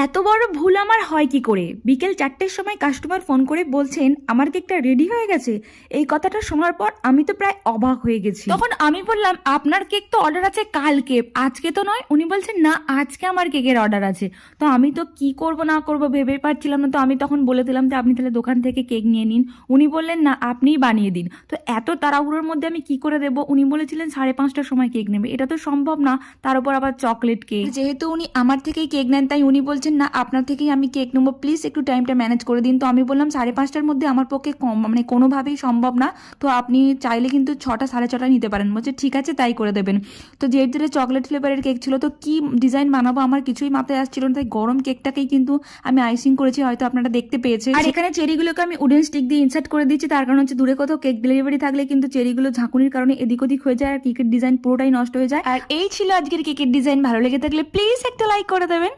এত বড় ভুল আমার হয় কি করে? বিকেল 4টের সময় কাস্টমার ফোন করে বলছেন আমার কেকটা রেডি হয়ে গেছে। এই কথাটা শোনার পর আমি তো প্রায় অবাক হয়ে গেছি। তখন আমি বললাম আপনার কেক তো অর্ডার আছে কালকে, আজকে তো নয়। উনি বলছেন না, আজকে আমার কেকের অর্ডার আছে। তো আমি তো কি করব না করব ভেবে পাচ্ছিলাম না। তো আমি তখন বলে দিলাম যে আপনি তাহলে দোকান থেকে কেক নিয়ে নিন। উনি বললেন না, আপনিই বানিয়ে দিন। তো এত তাড়াহুড়োর মধ্যে আমি কি করে দেবো? উনি বলেছিলেন 5:30টার সময় কেক নেবে, এটা তো সম্ভব না। তার উপর আবার চকলেট কেক। যেহেতু উনি আমার থেকেই কেক নেন, তাই উনি বলছেন না, আপনার থেকেই আমি কেক নেবো, প্লিজ একটু টাইমটা ম্যানেজ করে দিন। তো আমি বললাম 5:30টার মধ্যে আমার পক্ষে মানে কোনোভাবেই সম্ভব না। তো আপনি চাইলে কিন্তু 6টা 6:30টায় নিতে পারেন। বলছে ঠিক আছে, তাই করে দেবেন। তো যেহেতু চকলেট ফ্লেভারের কেক ছিল, তো কি ডিজাইন বানাবো আমার কিছুই মাথায় আসছিল না। তাই গরম কেকটাকেই কিন্তু আমি আইসিং করেছি, হয়তো আপনারা দেখতে পেয়েছেন। আর এখানে চেরিগুলোকে আমি উডেন স্টিক দিয়ে ইনসার্ট করে দিচ্ছি। তার কারণ হচ্ছে দূরে কোথাও কেক ডেলিভারি থাকলে কিন্তু চেরিগুলো ঝাঁকুনির কারণে এদিক ওদিক হয়ে যায় আর কেকের ডিজাইন পুরোটাই নষ্ট হয়ে যায়। আর এই ছিল আজকের কেকের ডিজাইন। ভালো লেগে থাকলে প্লিজ একটা লাইক করে দেবেন।